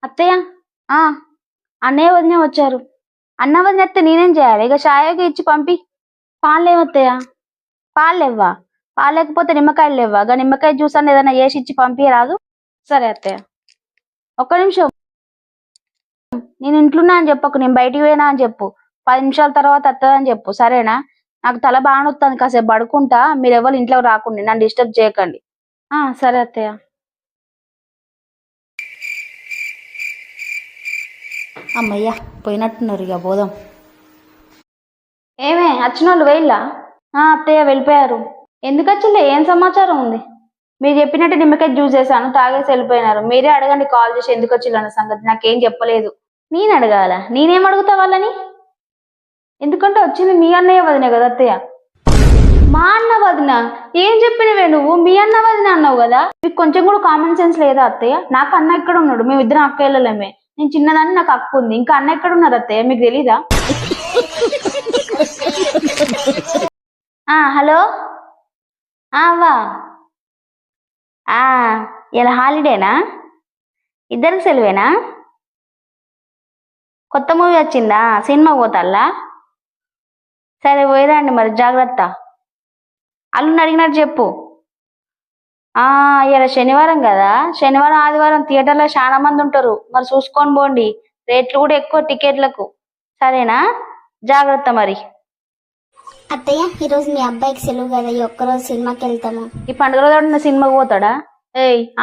అత్తయ్య ఆ అన్నయ్య వదిన వచ్చారు. అన్న వదిన వస్తే నేనేం చేయాలి? ఇక చాయకి ఇచ్చి పంపి. పాలు లేవత్తయ్య. పాలు లేవ్వా? పాలు లేకపోతే నిమ్మకాయలు లేవ్వా? గా నిమ్మకాయ జ్యూస్ అన్న ఏదైనా చేసి ఇచ్చి పంపియరాదు? సరే అత్తయ్య. ఒక్క నిమిషం. నేను ఇంట్లోన్నా అని చెప్పకు, నేను బయటికి పోయినా అని చెప్పు. 10 నిమిషాల తర్వాత వస్తుందని చెప్పు, సరేనా? నాకు తల బాగా నొస్తుంది, కాసేపు పడుకుంటా. మీరు ఎవరు ఇంట్లోకి రాకండి, నన్ను డిస్టర్బ్ చేయకండి. సరే అత్తయ్య. అమ్మయ్యా, పోయినట్టున్నారు, ఇక పోదాం. ఏమే వచ్చిన వాళ్ళు వెళ్ళా? అత్తయ్య వెళ్ళిపోయారు. ఎందుకు వచ్చిండే? ఏం సమాచారం ఉంది? మీరు చెప్పినట్టు నిమ్మకాయ జ్యూస్ చేశాను, తాగేసి వెళ్ళిపోయినారు. మీరే అడగండి కాల్ చేసి ఎందుకు వచ్చిందన్న సంగతి. నాకేం చెప్పలేదు. నేను అడగాల? నేనేం అడుగుతా వాళ్ళని? ఎందుకంటే వచ్చింది మీ అన్నయ్య వదిన కదా అత్తయ్య. మా అన్న వదిన? ఏం చెప్పినవే నువ్వు? మీ అన్న వదిన అన్నావు కదా. మీకు కొంచెం కూడా కామన్ సెన్స్ లేదా అత్తయ్య? నాకు అన్న ఎక్కడ ఉన్నాడు? మేమిద్దరం అక్క వెళ్ళలేమే. నేను చిన్నదాన్ని, నాకు అక్క ఉంది. ఇంకా అన్న ఎక్కడ ఉన్నారు అత్తయ్య? మీకు తెలీదా? హలో అవ్వా, ఇలా హాలిడేనా? ఇద్దరికి సెలవేనా? కొత్త మూవీ వచ్చిందా? సినిమా పోతాల్లా? సరే పోయిరండి, మరి జాగ్రత్త. అల్లుని అడిగినట్టు చెప్పు. ఇలా శనివారం కదా, శనివారం ఆదివారం థియేటర్లో చాలా మంది ఉంటారు, మరి చూసుకొని పోండి. రేట్లు కూడా ఎక్కువ టికెట్లకు, సరేనా? జాగ్రత్త మరి. అత్తయ్య, ఈరోజు మీ అబ్బాయికి సెలవు కదా, ఈ ఒక్కరోజు సినిమాకి వెళ్తాము. ఈ పండుగ రోజు సినిమాకి పోతాడా?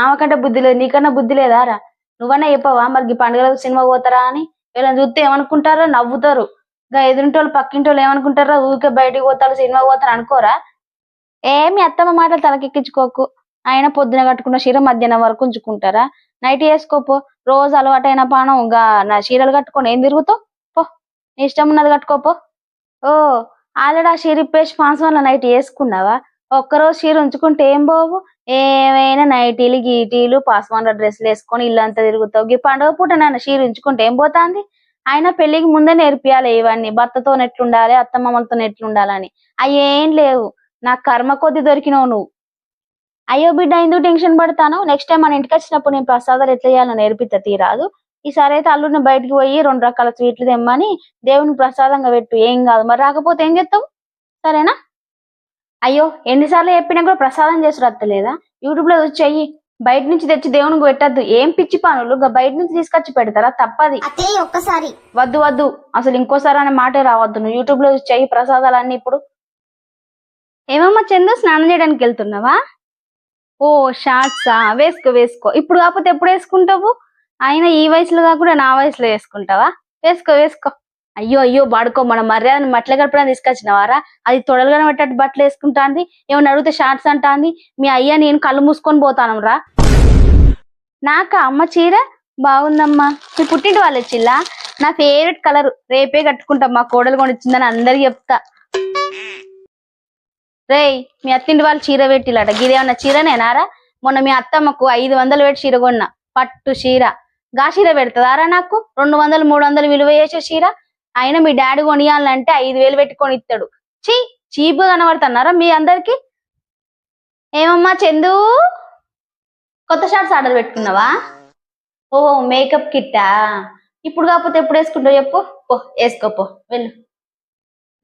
ఆమె కంటే బుద్ధి లేదు, నీకన్నా బుద్ధి లేదా రా? నువ్వన్నా చెప్పవా మరి ఈ పండుగ రోజు సినిమా పోతారా అని? వీళ్ళని చూస్తే ఏమనుకుంటారో, నవ్వుతారు. ఇంకా ఎదురింటోళ్ళు పక్కింటోళ్ళు ఏమనుకుంటారో, ఊరికే బయటికి పోతారు సినిమా పోతారు అనుకోరా? ఏమి అత్తమ్మ మాటలు తలకెక్కించుకోకు. ఆయన పొద్దున కట్టుకున్న చీర మధ్యాహ్నం వరకు ఉంచుకుంటారా? నైట్ వేసుకోపో. రోజు అలవాటైన పానం ఇంకా నా చీరలు కట్టుకొని ఏం తిరుగుతావు? పో, నీ ఇష్టం ఉన్నది కట్టుకోపో. ఓ, ఆల్రెడీ ఆ చీర ఇప్పేసి ఫంక్షన్ నైట్ వేసుకున్నావా? ఒక్కరోజు చీర ఉంచుకుంటే ఏం పోవు? ఏమైనా నైటీలు గీటీలు పాస్మాన్ల డ్రెస్సులు వేసుకొని ఇల్లంతా తిరుగుతావు. ఈ పండుగ పూట నన్ను చీర ఉంచుకుంటే ఏం పోతాంది? ఆయన పెళ్లికి ముందే నేర్పియాలి ఇవన్నీ, భర్తతో ఎట్లుండాలి, అత్తమ్మమ్మలతో ఎట్లుండాలని. అవి ఏం లేవు. నా కర్మ కొద్ది దొరికినావు నువ్వు. అయ్యో బిడ్డ, ఎందుకు టెన్షన్ పడతాను? నెక్స్ట్ టైం మన ఇంటికి వచ్చినప్పుడు నేను ప్రసాదాలు ఎట్లా చేయాలో నేర్పిస్తా, తీరాదు. ఈసారి అయితే అల్లుడిని బయటికి పోయి 2 రకాల స్వీట్లు తెమ్మని దేవునికి ప్రసాదంగా పెట్టు, ఏం కాదు. మరి రాకపోతే ఏం చేస్తావు? సరేనా? అయ్యో, ఎన్నిసార్లు చెప్పినా కూడా ప్రసాదం చేసి రత్తలేదా? యూట్యూబ్ లో చూసి చెయ్యి. బయట నుంచి తెచ్చి దేవునికి పెట్టద్దు. ఏం పిచ్చి పనులు! బయట నుంచి తీసుకొచ్చి పెడతారా? తప్పది. ఒక్కసారి వద్దు వద్దు, అసలు ఇంకోసారి అనే మాటే రావద్దు. నువ్వు యూట్యూబ్ లో చూసి చెయ్యి ప్రసాదాలన్నీ. ఇప్పుడు ఏమమ్మా చందు, స్నానం చేయడానికి వెళ్తున్నావా? ఓ, షార్ట్సా? వేసుకో వేసుకో. ఇప్పుడు కాకపోతే ఎప్పుడు వేసుకుంటావు? అయినా ఈ వయసులో కాకుండా నా వయసులో వేసుకుంటావా? వేసుకో వేసుకో. అయ్యో అయ్యో, బాడుకో. మన మర్యాదను మట్ల గడపడానికి తీసుకొచ్చినవారా? అది తొడలుగానే పెట్టట్టు బట్టలు వేసుకుంటాంది. ఏమన్నా అడిగితే షార్ట్స్ అంటాంది. మీ అయ్యా నేను కళ్ళు మూసుకొని పోతాను రా. నాకా అమ్మ చీర బాగుందమ్మా. మీ పుట్టింటి వాళ్ళు ఇచ్చిల్లా? నా ఫేవరెట్ కలర్. రేపే కట్టుకుంటా, మా కోడలు కొనిచ్చిందని అందరికి చెప్తా. రేయ్, మీ అత్తింటి వాళ్ళు చీర పెట్టిలాట, గిదేమన్నా చీరనేనారా? మొన్న మీ అత్తమ్మకు 500 పెట్టి చీర కొన్నా, పట్టు చీర. గా చీర పెడతదారా నాకు? 200 300 విలువ చేసే చీర. అయినా మీ డాడీ కొనియాలంటే 5,000 పెట్టి కొనిస్తాడు. చీప్ గా కనబడుతున్నారా మీ అందరికి? ఏమమ్మా చందు, కొత్త షార్ట్స్ ఆర్డర్ పెట్టుకున్నావా? ఓ, మేకప్ కిట్టా? ఇప్పుడు కాకపోతే ఎప్పుడు వేసుకుంటావు చెప్పు. పో వేసుకోపో, వెళ్ళు.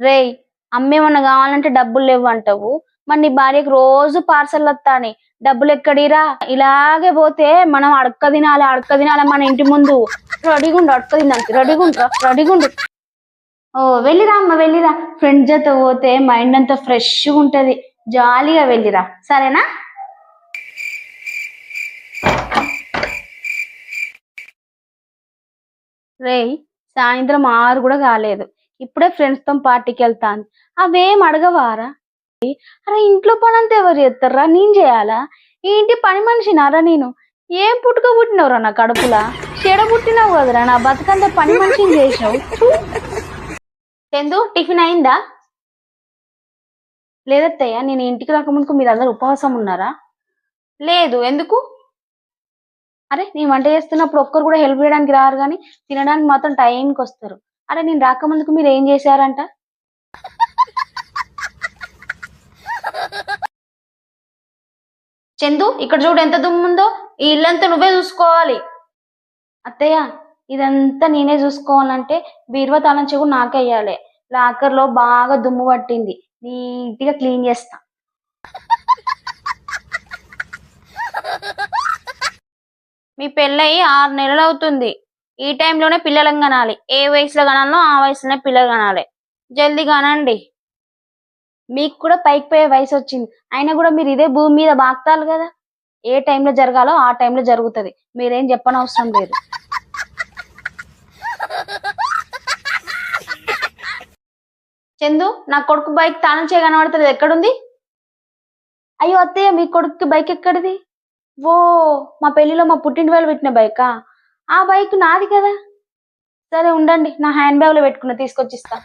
రేయ్, అమ్మేమన్నా కావాలంటే డబ్బులు లేవు అంటావు. మరి నీ భార్యకు రోజు పార్సల్ వస్తాని, డబ్బులు ఎక్కడిరా? ఇలాగే పోతే మనం అడక్క తినాలి మన ఇంటి ముందు. రెడీగుండు, అడక్క తినడానికి రెడీగుండు. ఓ, వెళ్ళిరా అమ్మ, వెళ్ళిరా. ఫ్రెండ్స్ జత పోతే మైండ్ అంతా ఫ్రెష్గా ఉంటది. జాలీగా వెళ్ళిరా, సరేనా? రేయ్, సాయంత్రం 6 కూడా కాలేదు, ఇప్పుడే ఫ్రెండ్స్ తో పార్టీకి వెళ్తాను. అవేం అడగవారా? అరే, ఇంట్లో పని అంతా ఎవరు చేస్తారా? నేను చేయాలా? ఈ ఇంటి పని మనిషినారా నేను? ఏం పుట్టుక పుట్టినవురా నా కడుపులా? చెడ పుట్టినావు కదరా, నా బతుకంతా పని మనిషిని చేసినావు. చందు, టిఫిన్ అయిందా? లేదత్తయ్య, నేను ఇంటికి రాకముందుకు మీరందరూ ఉపవాసం ఉన్నారా? లేదు, ఎందుకు? అరే, నేను వంట చేస్తున్నప్పుడు ఒక్కరు కూడా హెల్ప్ చేయడానికి రారు, కానీ తినడానికి మాత్రం టైంకి వస్తారు. అరే, నేను రాకముందుకు మీరు ఏం చేశారంట? చందు, ఇక్కడ చూడు ఎంత దుమ్ము ఉందో. ఈ ఇల్లంతా నువ్వే చూసుకోవాలి. అత్తయ్య ఇదంతా నేనే చూసుకోవాలంటే బీరువా తాళం చెవు నాకే వేయాలి. లాకర్లో బాగా దుమ్ము పట్టింది, నీట్గా క్లీన్ చేస్తా. మీ పెళ్ళయి 6 నెలలు అవుతుంది. ఈ టైంలోనే పిల్లలను కనాలి. ఏ వయసులో కనాలనో ఆ వయసులోనే పిల్లలు కనాలి. జల్దీ కనండి. మీకు కూడా పైకి పోయే వయసు వచ్చింది, అయినా కూడా మీరు ఇదే భూమి మీద బాగుతారు కదా. ఏ టైంలో జరగాలో ఆ టైంలో జరుగుతుంది, మీరేం చెప్పనవసరం లేదు. చందు, నా కొడుకు బైక్ తాళం చేయ కనబడుతుంది, ఎక్కడుంది? అయ్యో అత్తయ్య, మీ కొడుకు బైక్ ఎక్కడిది? ఓ, మా పెళ్లిలో మా పుట్టింటి వాళ్ళు పెట్టిన బైకా? ఆ బైక్ నాది కదా. సరే ఉండండి, నా హ్యాండ్ బ్యాగ్ లో పెట్టుకున్నా, తీసుకొచ్చిస్తా.